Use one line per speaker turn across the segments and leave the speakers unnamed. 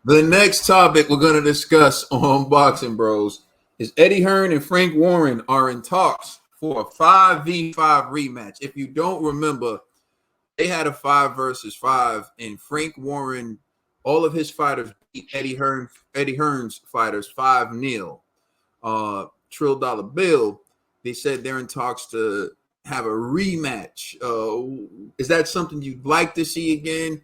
The next topic we're going to discuss on Boxing Bros is Eddie Hearn and Frank Warren are in talks for a 5v5 rematch. If you don't remember, they had a 5 versus 5, and Frank Warren, all of his fighters beat Eddie Hearn's fighters 5-0. Trill Dollar Bill, they said they're in talks to have a rematch. Is that something you'd like to see again?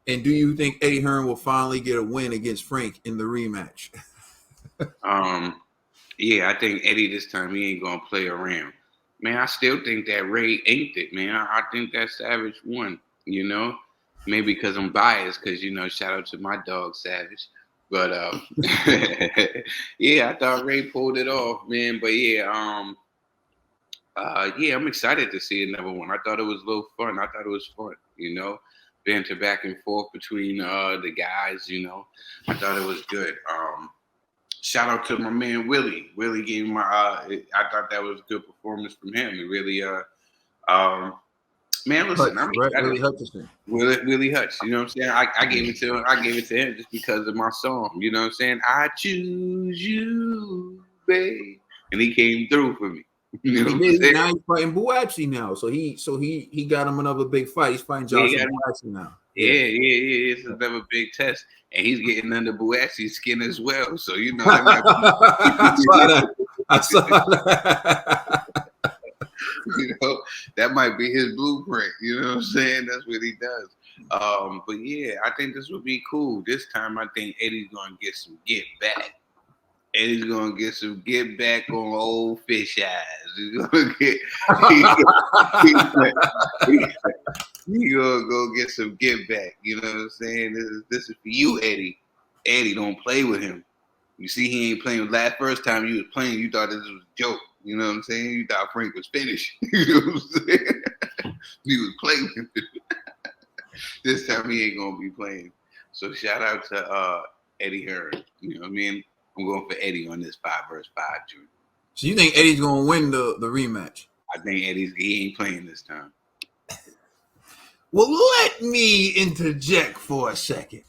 And do you think Eddie Hearn will finally get a win against Frank in the rematch?
Um, yeah, I think Eddie this time he ain't gonna play around. Man, I still think that Ray ain't it, man. I think that Savage won. You know, maybe because I'm biased, because shout out to my dog Savage. But yeah, I thought Ray pulled it off, man. But yeah, I'm excited to see another one. I thought it was a little fun. I thought it was fun, banter back and forth between the guys. I thought it was good. Shout out to my man Willie. Willie gave my. I thought that was a good performance from him. It really. Man, listen,
Hutch,
I'm
right?
excited.
Willie Hutchinson.
Willie Hutch. You know what I'm saying? I gave it to him. I gave it to him just because of my song. You know what I'm saying? I choose you, babe, and he came through for me. You know
He
what I'm
did.
saying?
Now he's fighting Buatsi now, so he got him another big fight. He's fighting
Yeah, he
Joshua
got
Buatsi now. Yeah.
yeah. It's another big test, and he's getting under Buatsi's skin as well. So that might be.
I saw that. I saw that.
you know, that might be his blueprint. You know what I'm saying? That's what he does. But yeah, I think this would be cool. This time, I think Eddie's gonna get some get back. Eddie's gonna get some get back on old fish eyes. He's gonna get. He, he gonna go get some get back. You know what I'm saying? This is for you, Eddie. Eddie, don't play with him. You see, he ain't playing. Last first time you was playing, you thought this was a joke. You know what I'm saying? You thought Frank was finished. You know what I'm saying? He was playing. This time he ain't gonna be playing. So shout out to Eddie Hearn. You know what I mean? I'm going for Eddie on this 5 versus 5 joint.
So you think Eddie's gonna win the rematch?
I think he ain't playing this time.
Well, let me interject for a second.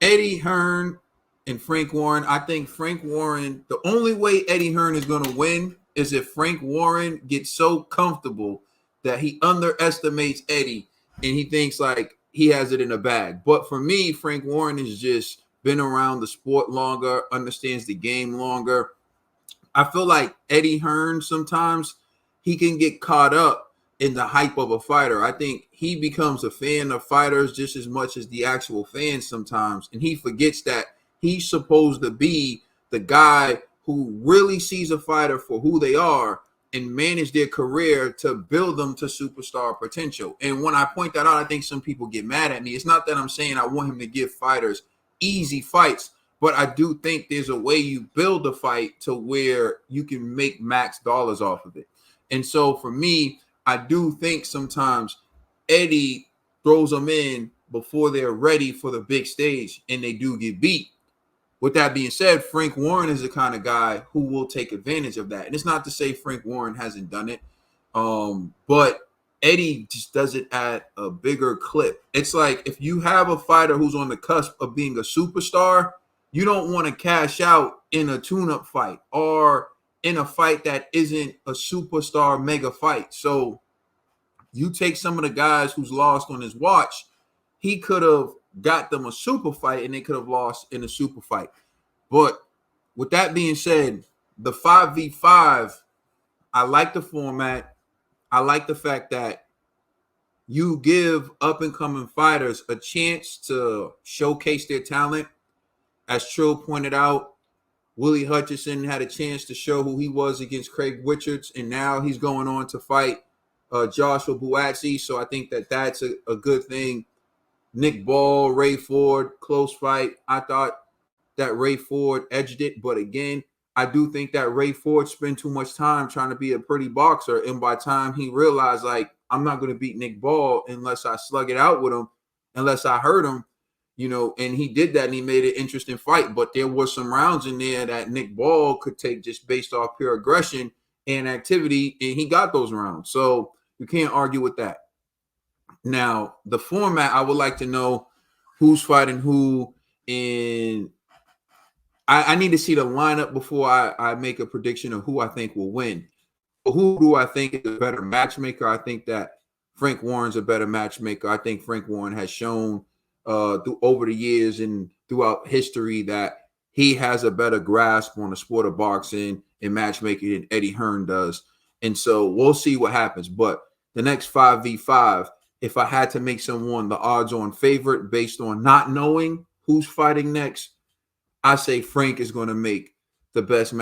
Eddie Hearn and Frank Warren. I think Frank Warren, the only way Eddie Hearn is going to win is if Frank Warren gets so comfortable that he underestimates Eddie and he thinks like he has it in the bag. But for me, Frank Warren has just been around the sport longer, understands the game longer. I feel like Eddie Hearn sometimes he can get caught up in the hype of a fighter. I think he becomes a fan of fighters just as much as the actual fans sometimes, and he forgets that he's supposed to be the guy who really sees a fighter for who they are and manage their career to build them to superstar potential. And when I point that out, I think some people get mad at me. It's not that I'm saying I want him to give fighters easy fights. But I do think there's a way you build a fight to where you can make max dollars off of it. And so for me, I do think sometimes Eddie throws them in before they're ready for the big stage and they do get beat. With that being said, Frank Warren is the kind of guy who will take advantage of that. And it's not to say Frank Warren hasn't done it, but Eddie just does it at a bigger clip. It's like if you have a fighter who's on the cusp of being a superstar, you don't want to cash out in a tune-up fight or in a fight that isn't a superstar mega fight. So you take some of the guys who's lost on his watch, he could have got them a super fight and they could have lost in a super fight. But with that being said, the 5v5, I like the format. I like the fact that you give up and coming fighters a chance to showcase their talent. As Trill pointed out, Willie Hutchinson had a chance to show who he was against Craig Richards, and now he's going on to fight Joshua Buatsi. So I think that that's a good thing. Nick Ball, Ray Ford, close fight. I thought that Ray Ford edged it, but again, I do think that Ray Ford spent too much time trying to be a pretty boxer, and by the time he realized, like, I'm not going to beat Nick Ball unless I slug it out with him, unless I hurt him, and he did that and he made an interesting fight. But there was some rounds in there that Nick Ball could take just based off pure aggression and activity, and he got those rounds. So you can't argue with that. Now, the format, I would like to know who's fighting who, and I need to see the lineup before I make a prediction of who I think will win. Who do I think is a better matchmaker? I think that Frank Warren's a better matchmaker. I think Frank Warren has shown over the years and throughout history that he has a better grasp on the sport of boxing and matchmaking than Eddie Hearn does. And so we'll see what happens. But the next 5v5, if I had to make someone the odds-on favorite based on not knowing who's fighting next, I say Frank is going to make the best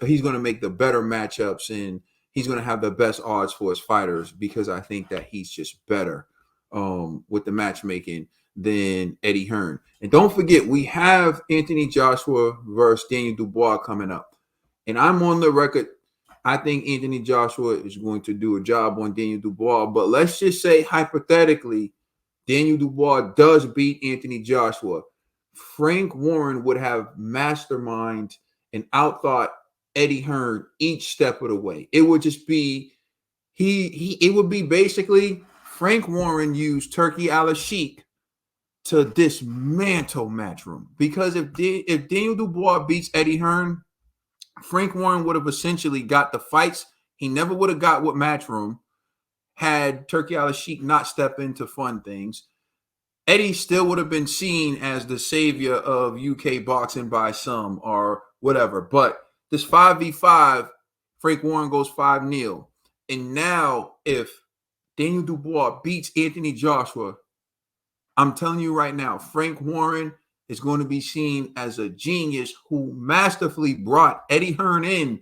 he's going to make the better matchups, and he's going to have the best odds for his fighters because I think that he's just better with the matchmaking than Eddie Hearn. And don't forget, we have Anthony Joshua versus Daniel Dubois coming up. And I'm on the record. I think Anthony Joshua is going to do a job on Daniel Dubois. But let's just say hypothetically, Daniel Dubois does beat Anthony Joshua. Frank Warren would have masterminded and outthought Eddie Hearn each step of the way. It would just be it would be basically Frank Warren used Turkey Al-Sheikh to dismantle Matchroom. Because if Daniel Dubois beats Eddie Hearn, Frank Warren would have essentially got the fights he never would have got with Matchroom had Turkey Al-Sheikh not step in to fund things. Eddie still would have been seen as the savior of UK boxing by some or whatever. But this 5v5, Frank Warren goes 5-0. And now if Daniel Dubois beats Anthony Joshua, I'm telling you right now, Frank Warren is going to be seen as a genius who masterfully brought Eddie Hearn in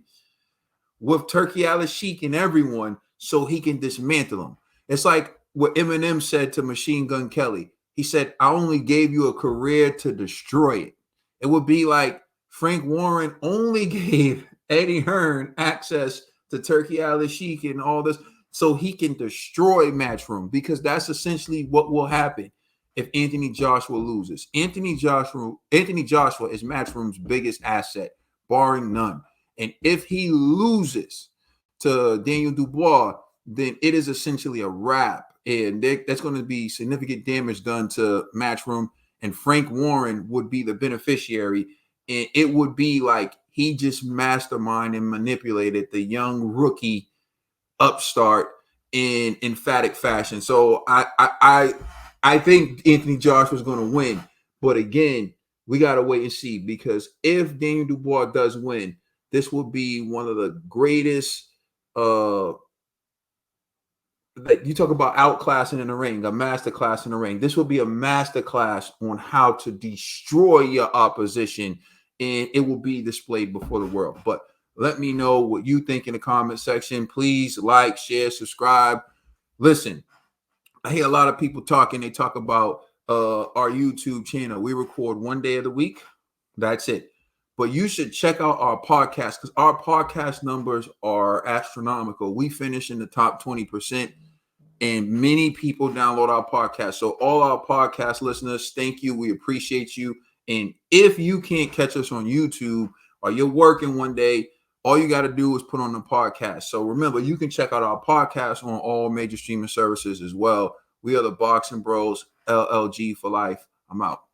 with Turkey Al-Sheikh and everyone so he can dismantle him. It's like what Eminem said to Machine Gun Kelly. He said, I only gave you a career to destroy it. It would be like Frank Warren only gave Eddie Hearn access to Turkey Al-Sheikh and all this so he can destroy Matchroom, because that's essentially what will happen if Anthony Joshua loses. Anthony Joshua is Matchroom's biggest asset, barring none. And if he loses to Daniel Dubois, then it is essentially a wrap. And that's going to be significant damage done to Matchroom. And Frank Warren would be the beneficiary. And it would be like he just masterminded and manipulated the young rookie upstart in emphatic fashion. So I think Anthony Joshua is going to win. But again, we got to wait and see, because if Daniel Dubois does win, this will be one of the greatest you talk about outclassing in the ring, a master class in the ring. This will be a master class on how to destroy your opposition, and it will be displayed before the world. But let me know what you think in the comment section. Please like, share, subscribe. Listen, I hear a lot of people talking. They talk about our YouTube channel. We record one day of the week. That's it. But you should check out our podcast, because our podcast numbers are astronomical. We finish in the top 20%, and many people download our podcast. So all our podcast listeners, thank you. We appreciate you. And if you can't catch us on YouTube, or you're working one day, all you got to do is put on the podcast. So remember, you can check out our podcast on all major streaming services as well. We are the Boxing Bros, LLG for life. I'm out.